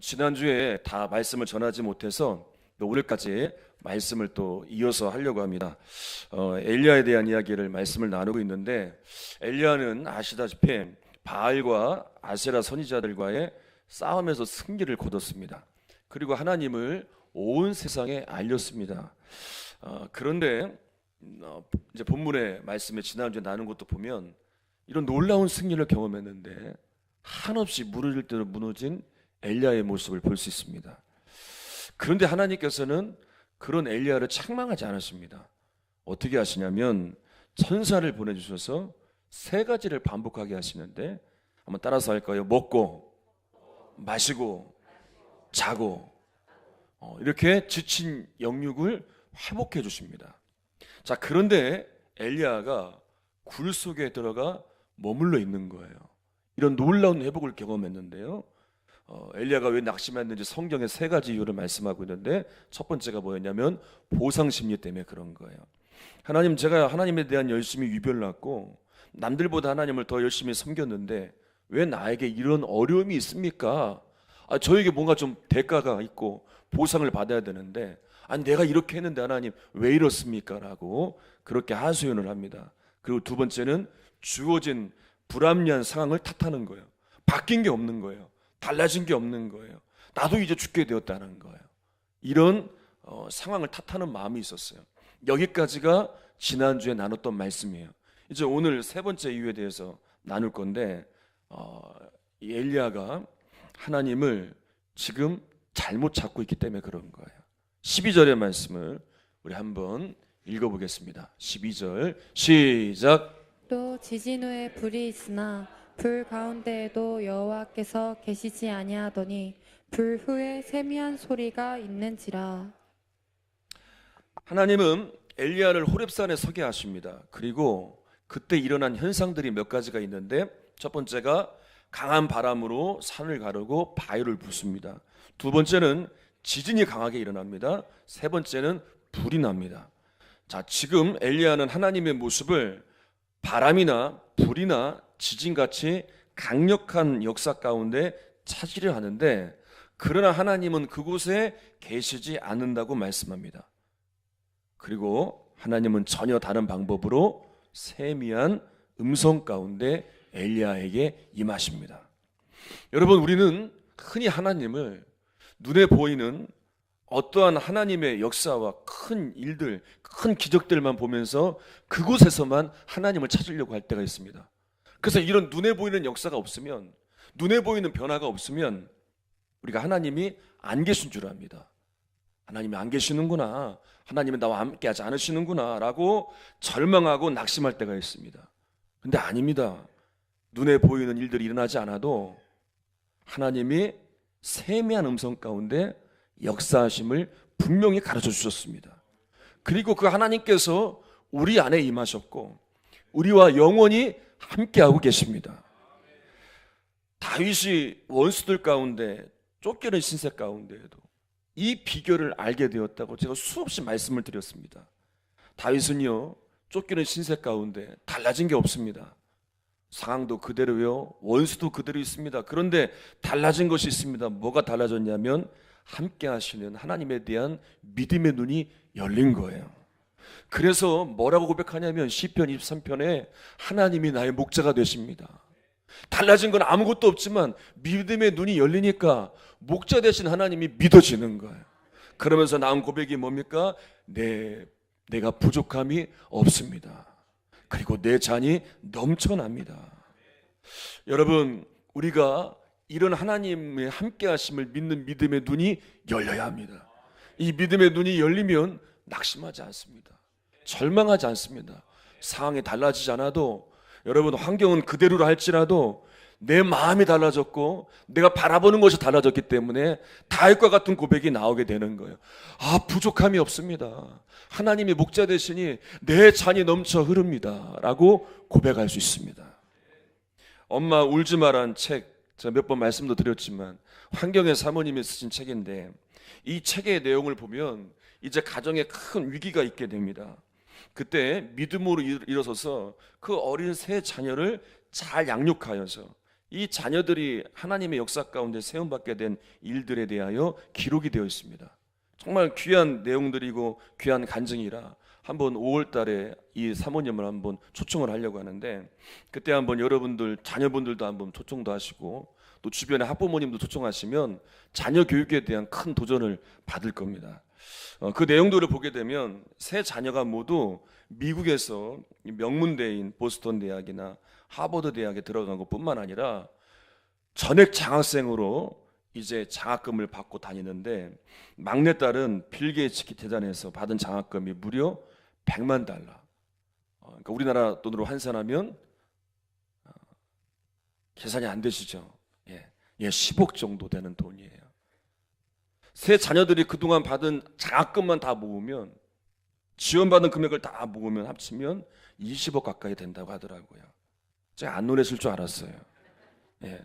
지난주에 다 말씀을 전하지 못해서 또 오늘까지 말씀을 또 이어서 하려고 합니다. 엘리야에 대한 이야기를 말씀을 나누고 있는데, 엘리야는 아시다시피 바알과 아세라 선지자들과의 싸움에서 승리를 거뒀습니다. 그리고 하나님을 온 세상에 알렸습니다. 그런데 이제 본문의 말씀에 지난주에 나눈 것도 보면 이런 놀라운 승리를 경험했는데 한없이 무너질 대로 무너진 엘리야의 모습을 볼 수 있습니다. 그런데 하나님께서는 그런 엘리야를 책망하지 않았습니다. 어떻게 하시냐면 천사를 보내주셔서 세 가지를 반복하게 하시는데, 한번 따라서 할까요? 먹고 마시고 자고, 이렇게 지친 영육을 회복해 주십니다. 자, 그런데 엘리야가 굴 속에 들어가 머물러 있는 거예요. 이런 놀라운 회복을 경험했는데요, 엘리야가 왜 낙심했는지 성경에 세 가지 이유를 말씀하고 있는데, 첫 번째가 뭐였냐면 보상심리 때문에 그런 거예요. 하나님, 제가 하나님에 대한 열심히 유별났고 남들보다 하나님을 더 열심히 섬겼는데 왜 나에게 이런 어려움이 있습니까? 저에게 뭔가 좀 대가가 있고 보상을 받아야 되는데, 아니 내가 이렇게 했는데 하나님 왜 이렇습니까? 라고 그렇게 하소연을 합니다. 그리고 두 번째는 주어진 불합리한 상황을 탓하는 거예요. 바뀐 게 없는 거예요. 달라진 게 없는 거예요. 나도 이제 죽게 되었다는 거예요. 이런 상황을 탓하는 마음이 있었어요. 여기까지가 지난주에 나눴던 말씀이에요. 이제 오늘 세 번째 이유에 대해서 나눌 건데, 이 엘리야가 하나님을 지금 잘못 찾고 있기 때문에 그런 거예요. 12절의 말씀을 우리 한번 읽어보겠습니다. 12절 시작. 또 지진 후에 불이 있으나 불 가운데에도 여호와께서 계시지 아니하더니 불 후에 세미한 소리가 있는지라. 하나님은 엘리야를 호렙산에 서게 하십니다. 그리고 그때 일어난 현상들이 몇 가지가 있는데, 첫 번째가 강한 바람으로 산을 가르고 바위를 부숩니다. 두 번째는 지진이 강하게 일어납니다. 세 번째는 불이 납니다. 자, 지금 엘리야는 하나님의 모습을 바람이나 불이나 지진같이 강력한 역사 가운데 찾으려 하는데, 그러나 하나님은 그곳에 계시지 않는다고 말씀합니다. 그리고 하나님은 전혀 다른 방법으로 세미한 음성 가운데 엘리야에게 임하십니다. 여러분, 우리는 흔히 하나님을 눈에 보이는 어떠한 하나님의 역사와 큰 일들, 큰 기적들만 보면서 그곳에서만 하나님을 찾으려고 할 때가 있습니다. 그래서 이런 눈에 보이는 역사가 없으면, 눈에 보이는 변화가 없으면 우리가 하나님이 안 계신 줄 압니다. 하나님이 안 계시는구나, 하나님은 나와 함께 하지 않으시는구나 라고 절망하고 낙심할 때가 있습니다. 근데 아닙니다. 눈에 보이는 일들이 일어나지 않아도 하나님이 세미한 음성 가운데 역사하심을 분명히 가르쳐 주셨습니다. 그리고 그 하나님께서 우리 안에 임하셨고 우리와 영원히 함께하고 계십니다. 다윗이 원수들 가운데 쫓기는 신세 가운데에도 이 비결을 알게 되었다고 제가 수없이 말씀을 드렸습니다. 다윗은요, 쫓기는 신세 가운데 달라진 게 없습니다. 상황도 그대로요, 원수도 그대로 있습니다. 그런데 달라진 것이 있습니다. 뭐가 달라졌냐면 함께 하시는 하나님에 대한 믿음의 눈이 열린 거예요. 그래서 뭐라고 고백하냐면 시편 23편에 하나님이 나의 목자가 되십니다. 달라진 건 아무것도 없지만 믿음의 눈이 열리니까 목자 되신 하나님이 믿어지는 거예요. 그러면서 나온 고백이 뭡니까? 내가 부족함이 없습니다. 그리고 내 잔이 넘쳐납니다. 여러분, 우리가 이런 하나님의 함께 하심을 믿는 믿음의 눈이 열려야 합니다. 이 믿음의 눈이 열리면 낙심하지 않습니다. 절망하지 않습니다. 상황이 달라지지 않아도, 여러분 환경은 그대로라 할지라도 내 마음이 달라졌고 내가 바라보는 것이 달라졌기 때문에 다윗과 같은 고백이 나오게 되는 거예요. 부족함이 없습니다. 하나님이 목자 되시니 내 잔이 넘쳐 흐릅니다 라고 고백할 수 있습니다. 엄마 울지 마라는 책, 제가 몇 번 말씀도 드렸지만 환경의 사모님이 쓰신 책인데, 이 책의 내용을 보면 이제 가정에 큰 위기가 있게 됩니다. 그때 믿음으로 일어서서 그 어린 새 자녀를 잘 양육하여서 이 자녀들이 하나님의 역사 가운데 세움받게 된 일들에 대하여 기록이 되어 있습니다. 정말 귀한 내용들이고 귀한 간증이라 한번 5월 달에 이 사모님을 한번 초청을 하려고 하는데, 그때 한번 여러분들 자녀분들도 한번 초청도 하시고 또 주변에 학부모님도 초청하시면 자녀 교육에 대한 큰 도전을 받을 겁니다. 그 내용들을 보게 되면 세 자녀가 모두 미국에서 명문대인 보스턴 대학이나 하버드 대학에 들어간 것뿐만 아니라 전액 장학생으로 이제 장학금을 받고 다니는데, 막내딸은 빌 게이츠 재단에서 받은 장학금이 무려 100만 달러. 그러니까 우리나라 돈으로 환산하면 계산이 안 되시죠? 예, 10억 정도 되는 돈이에요. 세 자녀들이 그동안 받은 장학금만 다 모으면, 지원받은 금액을 다 모으면 합치면 20억 가까이 된다고 하더라고요. 제가 안 놀라실 줄 알았어요. 예.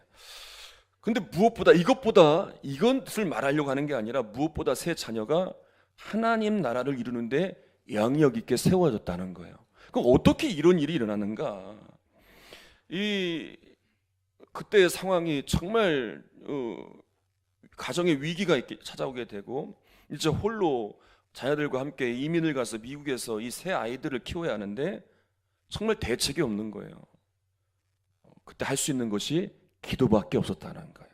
근데 무엇보다 이것을 말하려고 하는 게 아니라, 무엇보다 세 자녀가 하나님 나라를 이루는데 영역 있게 세워졌다는 거예요. 그럼 어떻게 이런 일이 일어나는가? 그때의 상황이 정말 가정의 위기가 있게 찾아오게 되고, 이제 홀로 자녀들과 함께 이민을 가서 미국에서 이 세 아이들을 키워야 하는데 정말 대책이 없는 거예요. 그때 할 수 있는 것이 기도밖에 없었다는 거예요.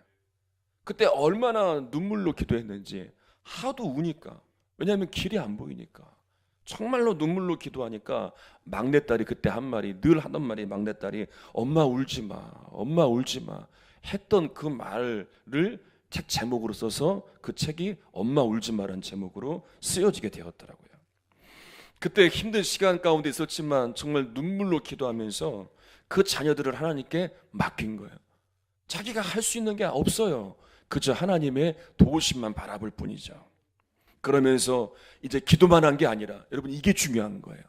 그때 얼마나 눈물로 기도했는지, 하도 우니까, 왜냐하면 길이 안 보이니까 정말로 눈물로 기도하니까, 막내딸이 그때 늘 하던 말이, 막내딸이 엄마 울지 마, 엄마 울지 마 했던 그 말을 책 제목으로 써서 그 책이 엄마 울지 마라는 제목으로 쓰여지게 되었더라고요. 그때 힘든 시간 가운데 있었지만 정말 눈물로 기도하면서 그 자녀들을 하나님께 맡긴 거예요. 자기가 할 수 있는 게 없어요. 그저 하나님의 도우심만 바라볼 뿐이죠. 그러면서 이제 기도만 한 게 아니라, 여러분 이게 중요한 거예요.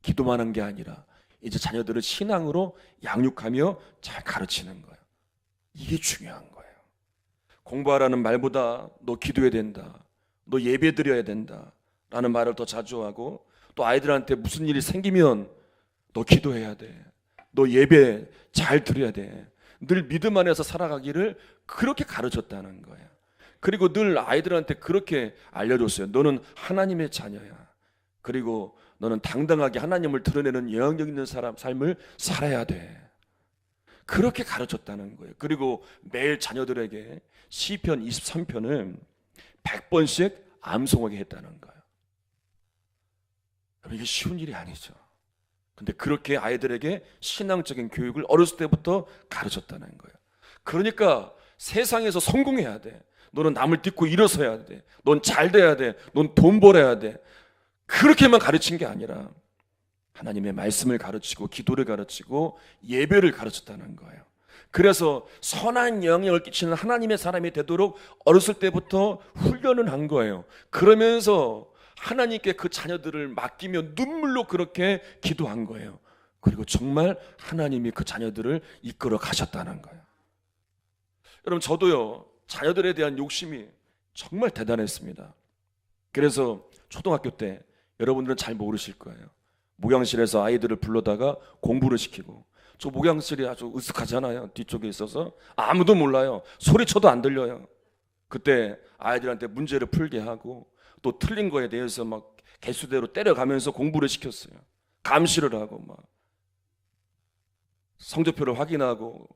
기도만 한 게 아니라 이제 자녀들을 신앙으로 양육하며 잘 가르치는 거예요. 이게 중요한 거예요. 공부하라는 말보다 너 기도해야 된다, 너 예배 드려야 된다 라는 말을 더 자주 하고, 또 아이들한테 무슨 일이 생기면 너 기도해야 돼, 너 예배 잘 드려야 돼, 늘 믿음 안에서 살아가기를 그렇게 가르쳤다는 거예요. 그리고 늘 아이들한테 그렇게 알려줬어요. 너는 하나님의 자녀야. 그리고 너는 당당하게 하나님을 드러내는 영향력 있는 삶을 살아야 돼. 그렇게 가르쳤다는 거예요. 그리고 매일 자녀들에게 시편 23편을 100번씩 암송하게 했다는 거예요. 이게 쉬운 일이 아니죠. 근데 그렇게 아이들에게 신앙적인 교육을 어렸을 때부터 가르쳤다는 거예요. 그러니까 세상에서 성공해야 돼, 너는 남을 딛고 일어서야 돼, 넌 잘 돼야 돼, 넌 돈 벌어야 돼, 그렇게만 가르친 게 아니라 하나님의 말씀을 가르치고 기도를 가르치고 예배를 가르쳤다는 거예요. 그래서 선한 영향을 끼치는 하나님의 사람이 되도록 어렸을 때부터 훈련을 한 거예요. 그러면서 하나님께 그 자녀들을 맡기며 눈물로 그렇게 기도한 거예요. 그리고 정말 하나님이 그 자녀들을 이끌어 가셨다는 거예요. 여러분, 저도요, 자녀들에 대한 욕심이 정말 대단했습니다. 그래서 초등학교 때, 여러분들은 잘 모르실 거예요, 목양실에서 아이들을 불러다가 공부를 시키고, 저 목양실이 아주 으슥하잖아요. 뒤쪽에 있어서 아무도 몰라요. 소리쳐도 안 들려요. 그때 아이들한테 문제를 풀게 하고, 또 틀린 거에 대해서 막 개수대로 때려가면서 공부를 시켰어요. 감시를 하고, 막 성적표를 확인하고,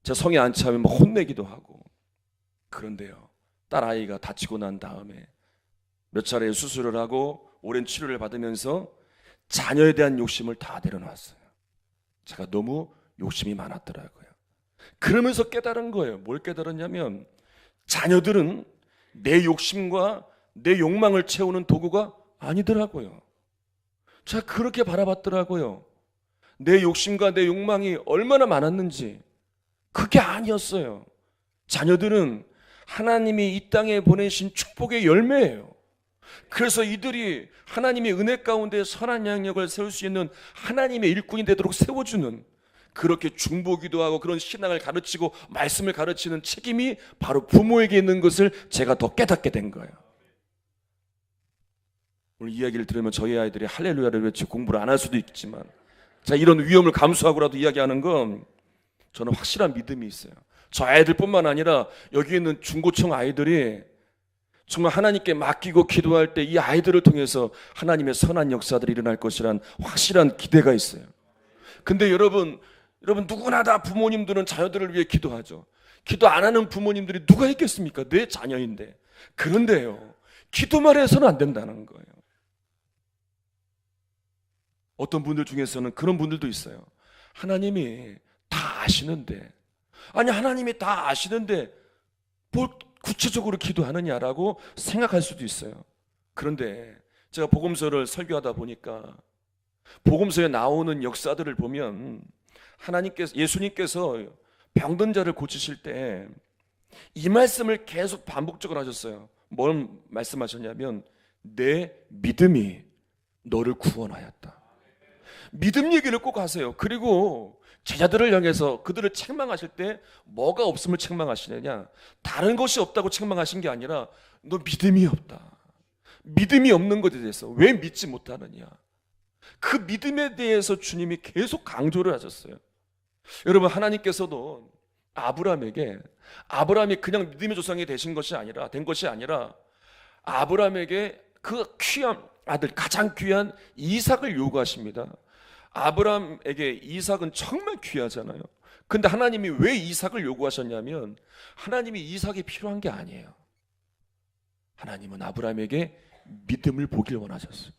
제 성에 안 차면 막 혼내기도 하고. 그런데요, 딸 아이가 다치고 난 다음에 몇 차례 수술을 하고 오랜 치료를 받으면서 자녀에 대한 욕심을 다 내려놨어요. 제가 너무 욕심이 많았더라고요. 그러면서 깨달은 거예요. 뭘 깨달았냐면, 자녀들은 내 욕심과 내 욕망을 채우는 도구가 아니더라고요. 제가 그렇게 바라봤더라고요. 내 욕심과 내 욕망이 얼마나 많았는지 그게 아니었어요. 자녀들은 하나님이 이 땅에 보내신 축복의 열매예요. 그래서 이들이 하나님의 은혜 가운데 선한 영역을 세울 수 있는 하나님의 일꾼이 되도록 세워주는, 그렇게 중보기도 하고 그런 신앙을 가르치고 말씀을 가르치는 책임이 바로 부모에게 있는 것을 제가 더 깨닫게 된 거예요. 오늘 이야기를 들으면 저희 아이들이 할렐루야를 외치고 공부를 안 할 수도 있지만, 자, 이런 위험을 감수하고라도 이야기하는 건, 저는 확실한 믿음이 있어요. 저 아이들뿐만 아니라 여기 있는 중고층 아이들이 정말 하나님께 맡기고 기도할 때 이 아이들을 통해서 하나님의 선한 역사들이 일어날 것이란 확실한 기대가 있어요. 근데 여러분 누구나 다 부모님들은 자녀들을 위해 기도하죠. 기도 안 하는 부모님들이 누가 있겠습니까? 내 자녀인데. 그런데요, 기도만 해서는 안 된다는 거예요. 어떤 분들 중에서는 그런 분들도 있어요. 하나님이 다 아시는데, 아니 하나님이 다 아시는데 뭘 구체적으로 기도하느냐라고 생각할 수도 있어요. 그런데 제가 복음서를 설교하다 보니까 복음서에 나오는 역사들을 보면 예수님께서 병든 자를 고치실 때 이 말씀을 계속 반복적으로 하셨어요. 뭘 말씀하셨냐면 내 믿음이 너를 구원하였다. 믿음 얘기를 꼭 하세요. 그리고 제자들을 향해서 그들을 책망하실 때 뭐가 없음을 책망하시느냐, 다른 것이 없다고 책망하신 게 아니라 너 믿음이 없다. 믿음이 없는 것에 대해서 왜 믿지 못하느냐, 그 믿음에 대해서 주님이 계속 강조를 하셨어요. 여러분, 하나님께서도 아브라함이 그냥 믿음의 조상이 된 것이 아니라 아브라함에게 그 귀한 아들, 가장 귀한 이삭을 요구하십니다. 아브라함에게 이삭은 정말 귀하잖아요. 근데 하나님이 왜 이삭을 요구하셨냐면 하나님이 이삭이 필요한 게 아니에요. 하나님은 아브라함에게 믿음을 보길 원하셨어요.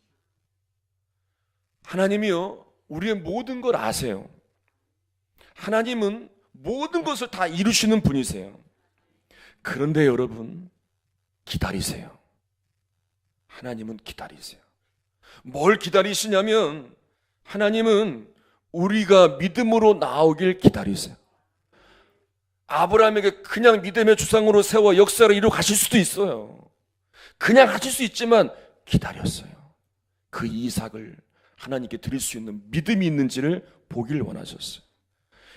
하나님이요, 우리의 모든 걸 아세요. 하나님은 모든 것을 다 이루시는 분이세요. 그런데 여러분, 기다리세요. 하나님은 기다리세요. 뭘 기다리시냐면 하나님은 우리가 믿음으로 나오길 기다리세요. 아브라함에게 그냥 믿음의 주상으로 세워 역사를 이루어 가실 수도 있어요. 그냥 하실 수 있지만 기다렸어요. 그 이삭을 하나님께 드릴 수 있는 믿음이 있는지를 보길 원하셨어요.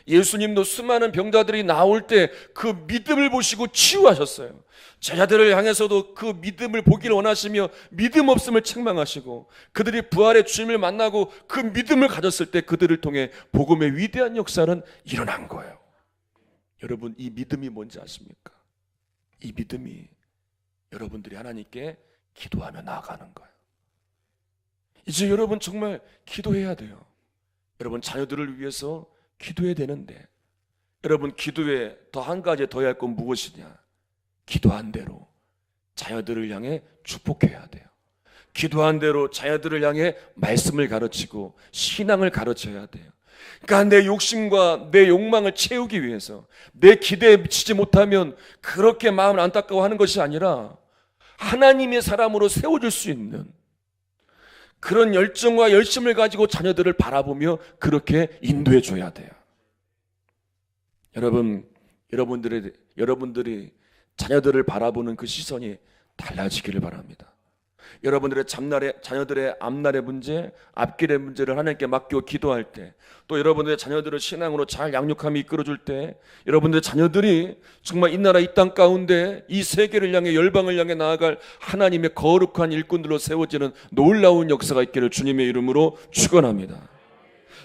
예수님도 수많은 병자들이 나올 때 그 믿음을 보시고 치유하셨어요. 제자들을 향해서도 그 믿음을 보길 원하시며 믿음 없음을 책망하시고, 그들이 부활의 주님을 만나고 그 믿음을 가졌을 때 그들을 통해 복음의 위대한 역사는 일어난 거예요. 여러분, 이 믿음이 뭔지 아십니까? 이 믿음이 여러분들이 하나님께 기도하며 나아가는 거예요. 이제 여러분 정말 기도해야 돼요. 여러분 자녀들을 위해서 기도해야 되는데, 여러분 기도에 더 한 가지 더 해야 할 건 무엇이냐? 기도한 대로 자녀들을 향해 축복해야 돼요. 기도한 대로 자녀들을 향해 말씀을 가르치고 신앙을 가르쳐야 돼요. 그러니까 내 욕심과 내 욕망을 채우기 위해서 내 기대에 미치지 못하면 그렇게 마음을 안타까워하는 것이 아니라 하나님의 사람으로 세워줄 수 있는 그런 열정과 열심을 가지고 자녀들을 바라보며 그렇게 인도해 줘야 돼요. 여러분들이 자녀들을 바라보는 그 시선이 달라지기를 바랍니다. 여러분들의 자녀들의 앞날의 문제, 앞길의 문제를 하나님께 맡기고 기도할 때, 또 여러분들의 자녀들을 신앙으로 잘 양육하며 이끌어줄 때, 여러분들의 자녀들이 정말 이 나라 이 땅 가운데 이 세계를 향해 열방을 향해 나아갈 하나님의 거룩한 일꾼들로 세워지는 놀라운 역사가 있기를 주님의 이름으로 축원합니다.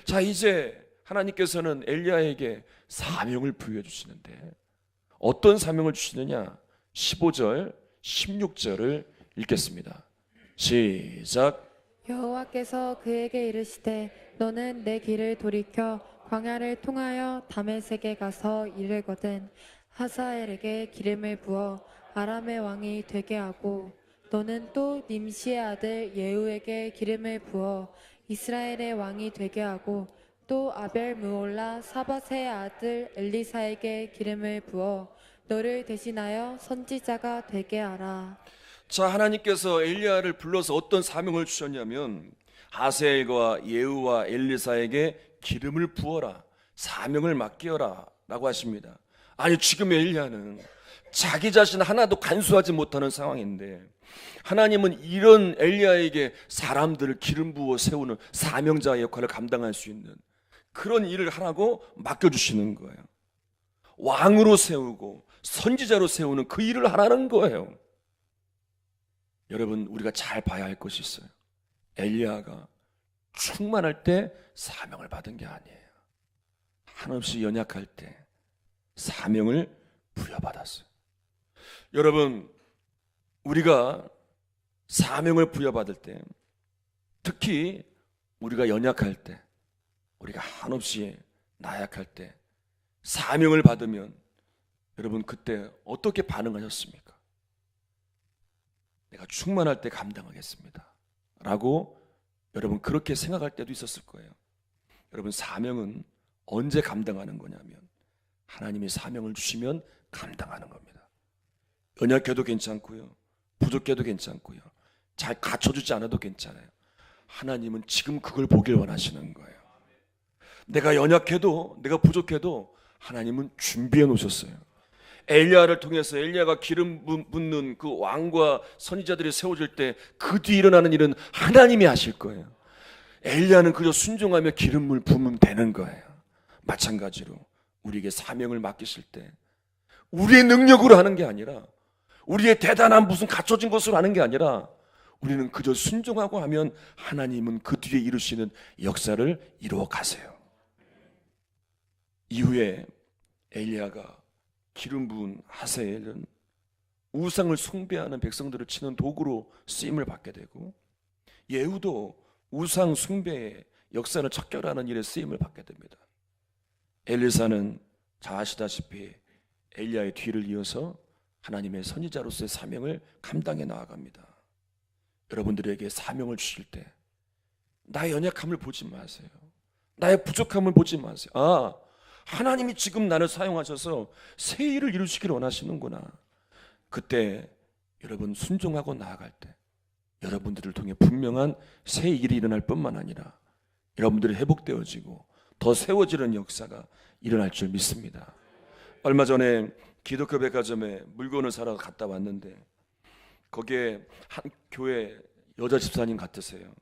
자, 이제 하나님께서는 엘리야에게 사명을 부여해 주시는데 어떤 사명을 주시느냐? 15절, 16절을 읽겠습니다. 시작. 여호와께서 그에게 이르시되 너는 내 길을 돌이켜 광야를 통하여 다메섹에 가서 이르거든 하사엘에게 기름을 부어 아람의 왕이 되게 하고, 너는 또 님시의 아들 예후에게 기름을 부어 이스라엘의 왕이 되게 하고, 또 아벨 무올라 사밧의 아들 엘리사에게 기름을 부어 너를 대신하여 선지자가 되게 하라. 자, 하나님께서 엘리야를 불러서 어떤 사명을 주셨냐면 하세엘과 예후와 엘리사에게 기름을 부어라, 사명을 맡기어라 라고 하십니다. 아니, 지금 엘리야는 자기 자신 하나도 간수하지 못하는 상황인데 하나님은 이런 엘리야에게 사람들을 기름 부어 세우는 사명자의 역할을 감당할 수 있는 그런 일을 하라고 맡겨주시는 거예요. 왕으로 세우고 선지자로 세우는 그 일을 하라는 거예요. 여러분, 우리가 잘 봐야 할 것이 있어요. 엘리야가 충만할 때 사명을 받은 게 아니에요. 한없이 연약할 때 사명을 부여받았어요. 여러분, 우리가 사명을 부여받을 때, 특히 우리가 연약할 때, 우리가 한없이 나약할 때 사명을 받으면 여러분 그때 어떻게 반응하셨습니까? 내가 충만할 때 감당하겠습니다 라고 여러분 그렇게 생각할 때도 있었을 거예요. 여러분, 사명은 언제 감당하는 거냐면 하나님이 사명을 주시면 감당하는 겁니다. 연약해도 괜찮고요, 부족해도 괜찮고요, 잘 갖춰주지 않아도 괜찮아요. 하나님은 지금 그걸 보길 원하시는 거예요. 내가 연약해도, 내가 부족해도 하나님은 준비해 놓으셨어요. 엘리야를 통해서 엘리야가 기름 붓는 그 왕과 선지자들이 세워질 때 그 뒤에 일어나는 일은 하나님이 하실 거예요. 엘리야는 그저 순종하며 기름을 부으면 되는 거예요. 마찬가지로 우리에게 사명을 맡기실 때 우리의 능력으로 하는 게 아니라, 우리의 대단한 무슨 갖춰진 것으로 하는 게 아니라, 우리는 그저 순종하고 하면 하나님은 그 뒤에 이루시는 역사를 이루어 가세요. 이후에 엘리야가 기름 부은 하사엘은 우상을 숭배하는 백성들을 치는 도구로 쓰임을 받게 되고, 예후도 우상 숭배의 역사를 척결하는 일에 쓰임을 받게 됩니다. 엘리사는 잘 아시다시피 엘리야의 뒤를 이어서 하나님의 선지자로서의 사명을 감당해 나아갑니다. 여러분들에게 사명을 주실 때 나의 연약함을 보지 마세요. 나의 부족함을 보지 마세요. 아, 하나님이 지금 나를 사용하셔서 새 일을 이루시기를 원하시는구나. 그때 여러분 순종하고 나아갈 때 여러분들을 통해 분명한 새 일이 일어날 뿐만 아니라 여러분들이 회복되어지고 더 세워지는 역사가 일어날 줄 믿습니다. 얼마 전에 기독교 백화점에 물건을 사러 갔다 왔는데 거기에 한 교회 여자 집사님 같으세요.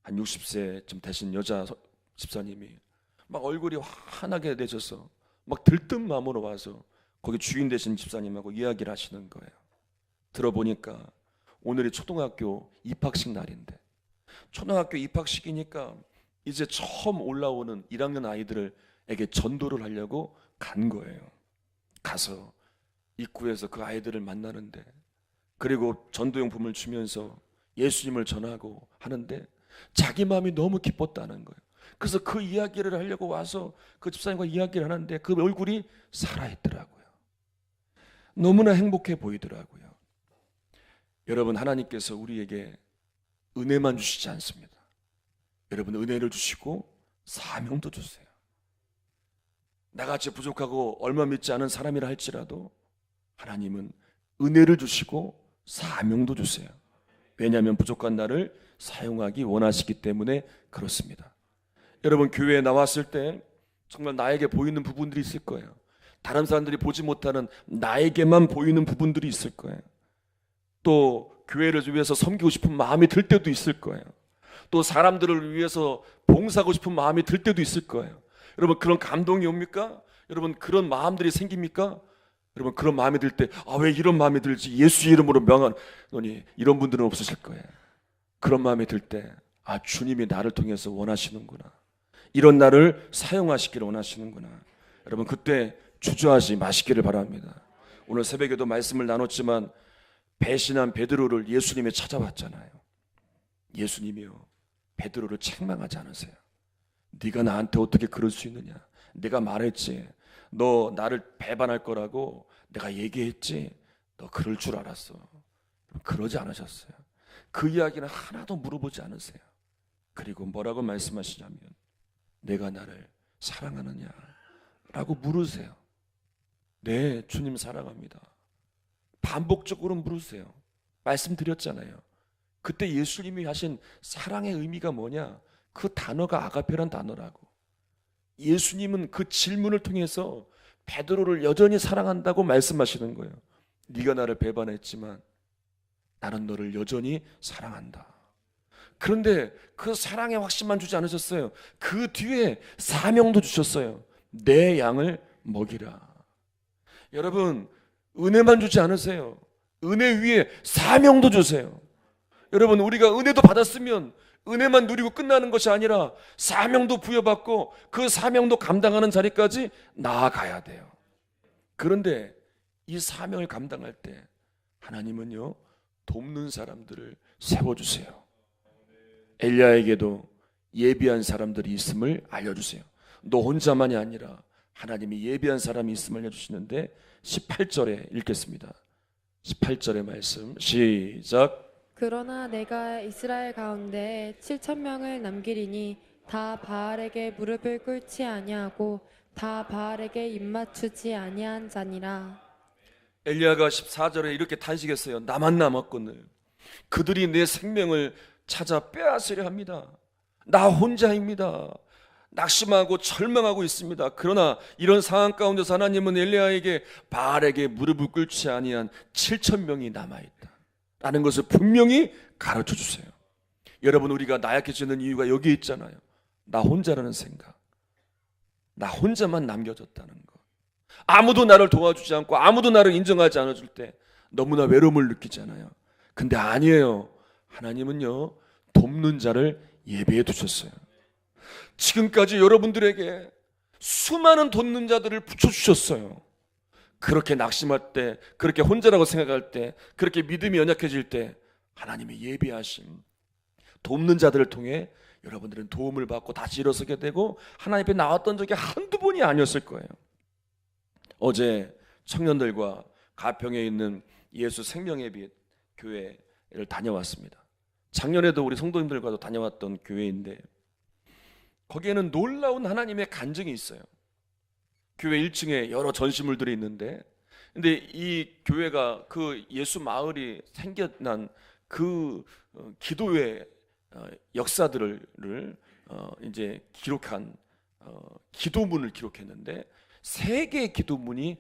한 60세쯤 되신 여자 집사님이 막 얼굴이 환하게 되셔서 막 들뜬 마음으로 와서 거기 주인 되신 집사님하고 이야기를 하시는 거예요. 들어보니까 오늘이 초등학교 입학식 날인데, 초등학교 입학식이니까 이제 처음 올라오는 1학년 아이들에게 전도를 하려고 간 거예요. 가서 입구에서 그 아이들을 만나는데, 그리고 전도용품을 주면서 예수님을 전하고 하는데 자기 마음이 너무 기뻤다는 거예요. 그래서 그 이야기를 하려고 와서 그 집사님과 이야기를 하는데 그 얼굴이 살아있더라고요. 너무나 행복해 보이더라고요. 여러분, 하나님께서 우리에게 은혜만 주시지 않습니다. 여러분, 은혜를 주시고 사명도 주세요. 나같이 부족하고 얼마 믿지 않은 사람이라 할지라도 하나님은 은혜를 주시고 사명도 주세요. 왜냐하면 부족한 나를 사용하기 원하시기 때문에 그렇습니다. 여러분, 교회에 나왔을 때 정말 나에게 보이는 부분들이 있을 거예요. 다른 사람들이 보지 못하는 나에게만 보이는 부분들이 있을 거예요. 또 교회를 위해서 섬기고 싶은 마음이 들 때도 있을 거예요. 또 사람들을 위해서 봉사하고 싶은 마음이 들 때도 있을 거예요. 여러분, 그런 감동이 옵니까? 여러분, 그런 마음들이 생깁니까? 여러분, 그런 마음이 들 때 왜 이런 마음이 들지? 예수 이름으로 명하노니, 이런 분들은 없으실 거예요. 그런 마음이 들 때 주님이 나를 통해서 원하시는구나, 이런 나를 사용하시기를 원하시는구나. 여러분, 그때 주저하지 마시기를 바랍니다. 오늘 새벽에도 말씀을 나눴지만 배신한 베드로를 예수님이 찾아왔잖아요. 예수님이요, 베드로를 책망하지 않으세요. 네가 나한테 어떻게 그럴 수 있느냐? 내가 말했지, 너 나를 배반할 거라고 내가 얘기했지, 너 그럴 줄 알았어. 그러지 않으셨어요. 그 이야기는 하나도 물어보지 않으세요. 그리고 뭐라고 말씀하시냐면 내가 나를 사랑하느냐 라고 물으세요. 네, 주님 사랑합니다. 반복적으로 물으세요. 말씀드렸잖아요. 그때 예수님이 하신 사랑의 의미가 뭐냐? 그 단어가 아가페란 단어라고. 예수님은 그 질문을 통해서 베드로를 여전히 사랑한다고 말씀하시는 거예요. 네가 나를 배반했지만 나는 너를 여전히 사랑한다. 그런데 그 사랑의 확신만 주지 않으셨어요. 그 뒤에 사명도 주셨어요. 내 양을 먹이라. 여러분, 은혜만 주지 않으세요. 은혜 위에 사명도 주세요. 여러분, 우리가 은혜도 받았으면 은혜만 누리고 끝나는 것이 아니라 사명도 부여받고 그 사명도 감당하는 자리까지 나아가야 돼요. 그런데 이 사명을 감당할 때 하나님은요, 돕는 사람들을 세워주세요. 엘리야에게도 예비한 사람들이 있음을 알려주세요. 너 혼자만이 아니라 하나님이 예비한 사람이 있음을 알려주시는데 18절에 읽겠습니다. 18절의 말씀 시작. 그러나 내가 이스라엘 가운데 7,000명을 남기리니 다 바알에게 무릎을 꿇지 아니하고 다 바알에게 입맞추지 아니한 자니라. 엘리야가 14절에 이렇게 탄식했어요. 나만 남았거늘. 그들이 내 생명을 찾아 빼앗으려 합니다. 나 혼자입니다. 낙심하고 절망하고 있습니다. 그러나 이런 상황 가운데서 하나님은 엘리야에게 바알에게 무릎을 꿇지 아니한 7,000명이 남아있다 라는 것을 분명히 가르쳐 주세요. 여러분, 우리가 나약해지는 이유가 여기 있잖아요. 나 혼자라는 생각, 나 혼자만 남겨졌다는 것, 아무도 나를 도와주지 않고 아무도 나를 인정하지 않아줄 때 너무나 외로움을 느끼잖아요. 근데 아니에요. 하나님은요, 돕는 자를 예비해 두셨어요. 지금까지 여러분들에게 수많은 돕는 자들을 붙여주셨어요. 그렇게 낙심할 때, 그렇게 혼자라고 생각할 때, 그렇게 믿음이 연약해질 때 하나님이 예비하신 돕는 자들을 통해 여러분들은 도움을 받고 다시 일어서게 되고 하나님 앞에 나왔던 적이 한두 번이 아니었을 거예요. 어제 청년들과 가평에 있는 예수 생명의 빛 교회를 다녀왔습니다. 작년에도 우리 성도님들과도 다녀왔던 교회인데 거기에는 놀라운 하나님의 간증이 있어요. 교회 1층에 여러 전시물들이 있는데, 근데 이 교회가 그 예수 마을이 생겨난 그 기도의 역사들을 이제 기록한 기도문을 기록했는데 3개의 기도문이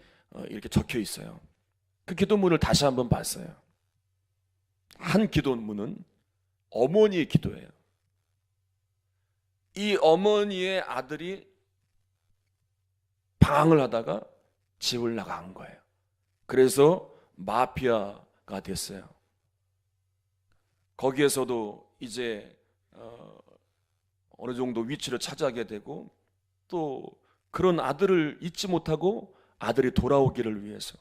이렇게 적혀 있어요. 그 기도문을 다시 한번 봤어요. 한 기도문은 어머니의 기도예요. 이 어머니의 아들이 방황을 하다가 집을 나간 거예요. 그래서 마피아가 됐어요. 거기에서도 이제 어느 정도 위치를 차지하게 되고 또 그런 아들을 잊지 못하고 아들이 돌아오기를 위해서,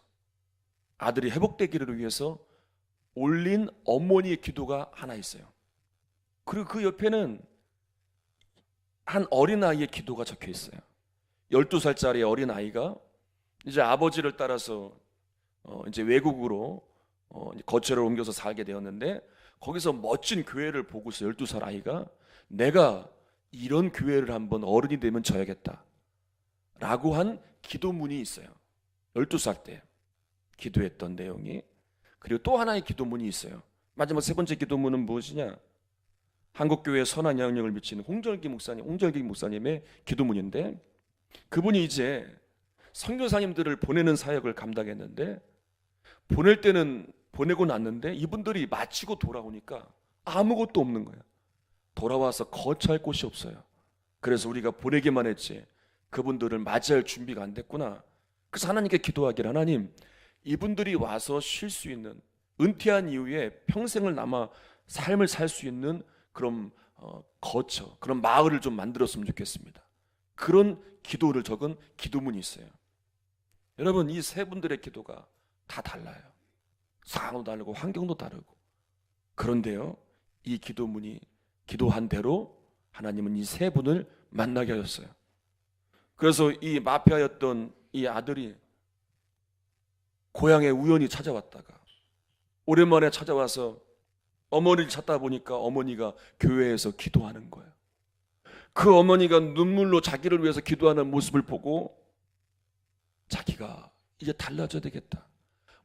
아들이 회복되기를 위해서 올린 어머니의 기도가 하나 있어요. 그리고 그 옆에는 한 어린아이의 기도가 적혀 있어요. 12살짜리 어린아이가 이제 아버지를 따라서 이제 외국으로 거처를 옮겨서 살게 되었는데 거기서 멋진 교회를 보고서 12살 아이가 내가 이런 교회를 한번 어른이 되면 져야겠다 라고 한 기도문이 있어요. 12살 때 기도했던 내용이. 그리고 또 하나의 기도문이 있어요. 마지막 3번째 기도문은 무엇이냐? 한국교회에 선한 영향력을 미치는 홍절기 목사님의 기도문인데 그분이 이제 선교사님들을 보내는 사역을 감당했는데 보낼 때는 보내고 났는데 이분들이 마치고 돌아오니까 아무것도 없는 거예요. 돌아와서 거처할 곳이 없어요. 그래서 우리가 보내기만 했지 그분들을 맞이할 준비가 안 됐구나. 그래서 하나님께 기도하기를, 하나님 이분들이 와서 쉴 수 있는, 은퇴한 이후에 평생을 남아 삶을 살 수 있는 그런 거처, 그런 마을을 좀 만들었으면 좋겠습니다. 그런 기도를 적은 기도문이 있어요. 여러분, 이 세 분들의 기도가 다 달라요. 상황도 다르고 환경도 다르고. 그런데요, 이 기도문이 기도한 대로 하나님은 이 세 분을 만나게 하셨어요. 그래서 이 마피아였던 이 아들이 고향에 우연히 찾아왔다가 오랜만에 찾아와서 어머니를 찾다 보니까 어머니가 교회에서 기도하는 거예요. 그 어머니가 눈물로 자기를 위해서 기도하는 모습을 보고 자기가 이제 달라져야 되겠다.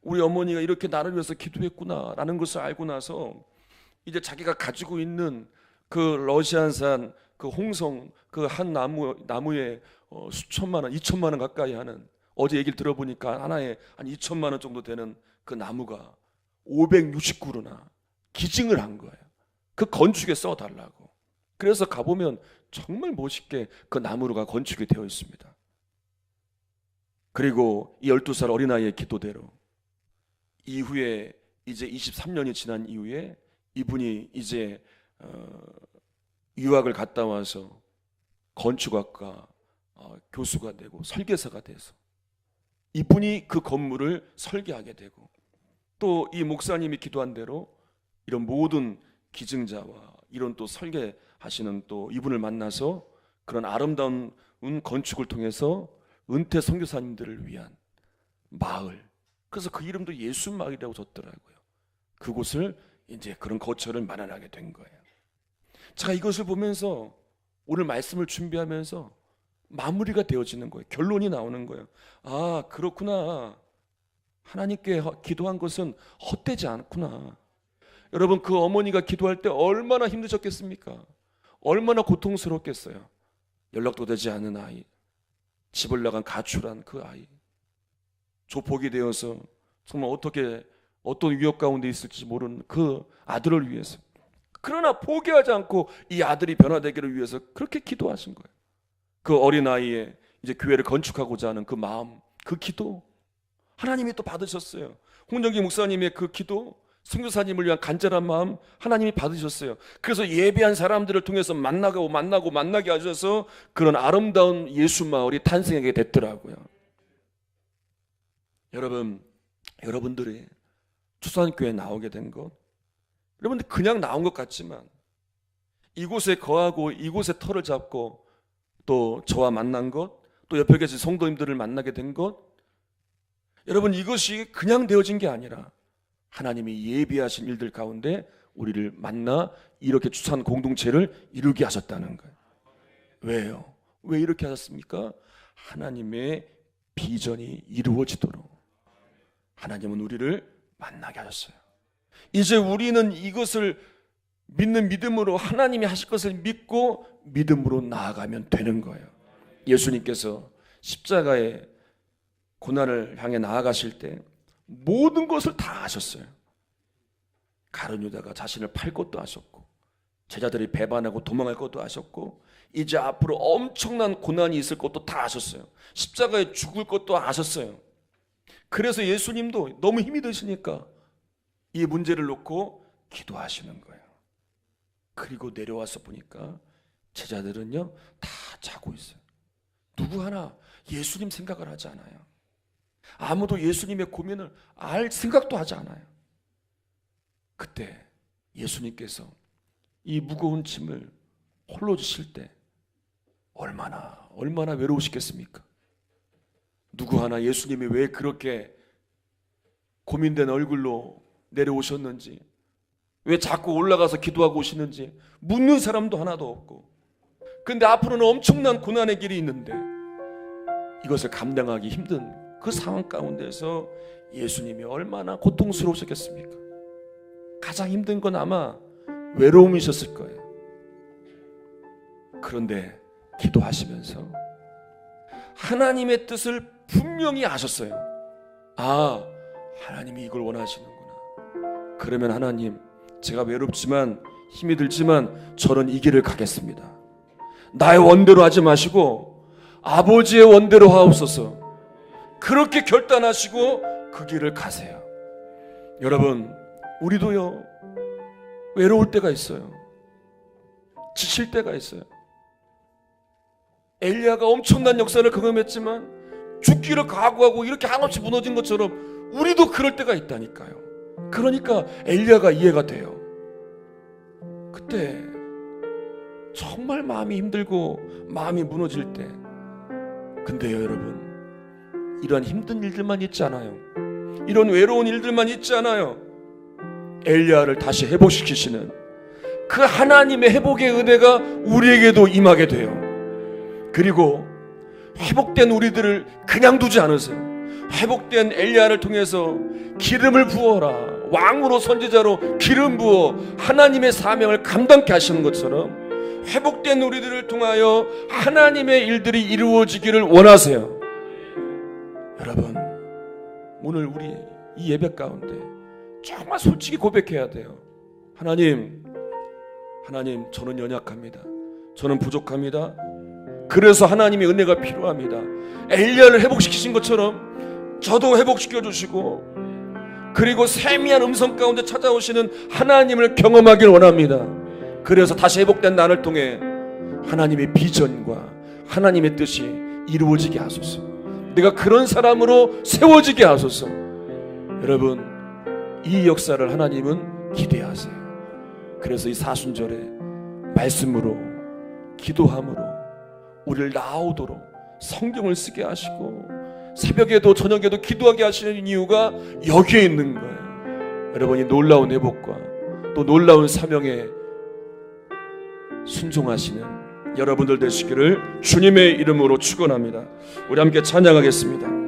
우리 어머니가 이렇게 나를 위해서 기도했구나 라는 것을 알고 나서 이제 자기가 가지고 있는 그 러시아산 그 홍성 그 한 나무에 수천만 원, 2천만 원 가까이 하는, 어제 얘기를 들어보니까 하나에 한 2천만 원 정도 되는 그 나무가 560그루나 기증을 한 거예요. 그 건축에 써달라고. 그래서 가보면 정말 멋있게 그 나무가 건축이 되어 있습니다. 그리고 이 12살 어린아이의 기도대로 이후에 이제 23년이 지난 이후에 이분이 이제 유학을 갔다 와서 건축학과 교수가 되고 설계사가 돼서 이분이 그 건물을 설계하게 되고, 또 이 목사님이 기도한 대로 이런 모든 기증자와 이런 또 설계하시는 또 이분을 만나서 그런 아름다운 건축을 통해서 은퇴 선교사님들을 위한 마을, 그래서 그 이름도 예수 마을이라고 줬더라고요. 그곳을 이제 그런 거처를 마련하게 된 거예요. 제가 이것을 보면서 오늘 말씀을 준비하면서 마무리가 되어지는 거예요. 결론이 나오는 거예요. 아, 그렇구나. 하나님께 기도한 것은 헛되지 않구나. 여러분, 그 어머니가 기도할 때 얼마나 힘드셨겠습니까? 얼마나 고통스럽겠어요. 연락도 되지 않은 아이, 집을 나간 가출한 그 아이, 조폭이 되어서 정말 어떤 위협 가운데 있을지 모르는 그 아들을 위해서, 그러나 포기하지 않고 이 아들이 변화되기를 위해서 그렇게 기도하신 거예요. 그 어린 아이에 이제 교회를 건축하고자 하는 그 마음, 그 기도 하나님이 또 받으셨어요. 홍정기 목사님의 그 기도, 선교사님을 위한 간절한 마음 하나님이 받으셨어요. 그래서 예배한 사람들을 통해서 만나게 하셔서 그런 아름다운 예수 마을이 탄생하게 됐더라고요. 여러분들이 추수환교회에 나오게 된 것, 여러분들 그냥 나온 것 같지만 이곳에 거하고 이곳에 터를 잡고 또 저와 만난 것, 또 옆에 계신 성도님들을 만나게 된 것, 여러분 이것이 그냥 되어진 게 아니라 하나님이 예비하신 일들 가운데 우리를 만나 이렇게 추수한 공동체를 이루게 하셨다는 거예요. 왜요? 왜 이렇게 하셨습니까? 하나님의 비전이 이루어지도록 하나님은 우리를 만나게 하셨어요. 이제 우리는 이것을 믿는 믿음으로 하나님이 하실 것을 믿고 믿음으로 나아가면 되는 거예요. 예수님께서 십자가의 고난을 향해 나아가실 때 모든 것을 다 하셨어요. 가룟 유다가 자신을 팔 것도 하셨고, 제자들이 배반하고 도망할 것도 하셨고, 이제 앞으로 엄청난 고난이 있을 것도 다 하셨어요. 십자가에 죽을 것도 하셨어요. 그래서 예수님도 너무 힘이 드시니까 이 문제를 놓고 기도하시는 거예요. 그리고 내려와서 보니까 제자들은요 다 자고 있어요. 누구 하나 예수님 생각을 하지 않아요. 아무도 예수님의 고민을 알 생각도 하지 않아요. 그때 예수님께서 이 무거운 짐을 홀로 지실 때 얼마나 외로우시겠습니까? 누구 하나 예수님이 왜 그렇게 고민된 얼굴로 내려오셨는지, 왜 자꾸 올라가서 기도하고 오시는지 묻는 사람도 하나도 없고, 근데 앞으로는 엄청난 고난의 길이 있는데 이것을 감당하기 힘든 그 상황 가운데서 예수님이 얼마나 고통스러우셨겠습니까? 가장 힘든 건 아마 외로움이셨을 거예요. 그런데 기도하시면서 하나님의 뜻을 분명히 아셨어요. 아, 하나님이 이걸 원하시는구나. 그러면 하나님, 제가 외롭지만 힘이 들지만 저는 이 길을 가겠습니다. 나의 원대로 하지 마시고 아버지의 원대로 하옵소서. 그렇게 결단하시고 그 길을 가세요. 여러분, 우리도요 외로울 때가 있어요. 지칠 때가 있어요. 엘리야가 엄청난 역사를 경험했지만 죽기를 각오하고 이렇게 한없이 무너진 것처럼 우리도 그럴 때가 있다니까요. 그러니까 엘리야가 이해가 돼요. 그때 정말 마음이 힘들고 마음이 무너질 때, 근데요 여러분, 이런 힘든 일들만 있지 않아요. 이런 외로운 일들만 있지 않아요. 엘리야를 다시 회복시키시는 그 하나님의 회복의 은혜가 우리에게도 임하게 돼요. 그리고 회복된 우리들을 그냥 두지 않으세요. 회복된 엘리야를 통해서 기름을 부어라, 왕으로 선지자로 기름 부어 하나님의 사명을 감당케 하시는 것처럼 회복된 우리들을 통하여 하나님의 일들이 이루어지기를 원하세요. 여러분, 오늘 우리 이 예배 가운데 정말 솔직히 고백해야 돼요. 하나님, 저는 연약합니다. 저는 부족합니다. 그래서 하나님의 은혜가 필요합니다. 엘리야를 회복시키신 것처럼 저도 회복시켜 주시고, 그리고 세미한 음성 가운데 찾아오시는 하나님을 경험하길 원합니다. 그래서 다시 회복된 나를 통해 하나님의 비전과 하나님의 뜻이 이루어지게 하소서. 내가 그런 사람으로 세워지게 하소서. 여러분, 이 역사를 하나님은 기대하세요. 그래서 이 사순절에 말씀으로, 기도함으로 우리를 나오도록 성경을 쓰게 하시고 새벽에도 저녁에도 기도하게 하시는 이유가 여기에 있는 거예요. 여러분이 놀라운 회복과 또 놀라운 사명에 순종하시는 여러분들 되시기를 주님의 이름으로 축원합니다. 우리 함께 찬양하겠습니다.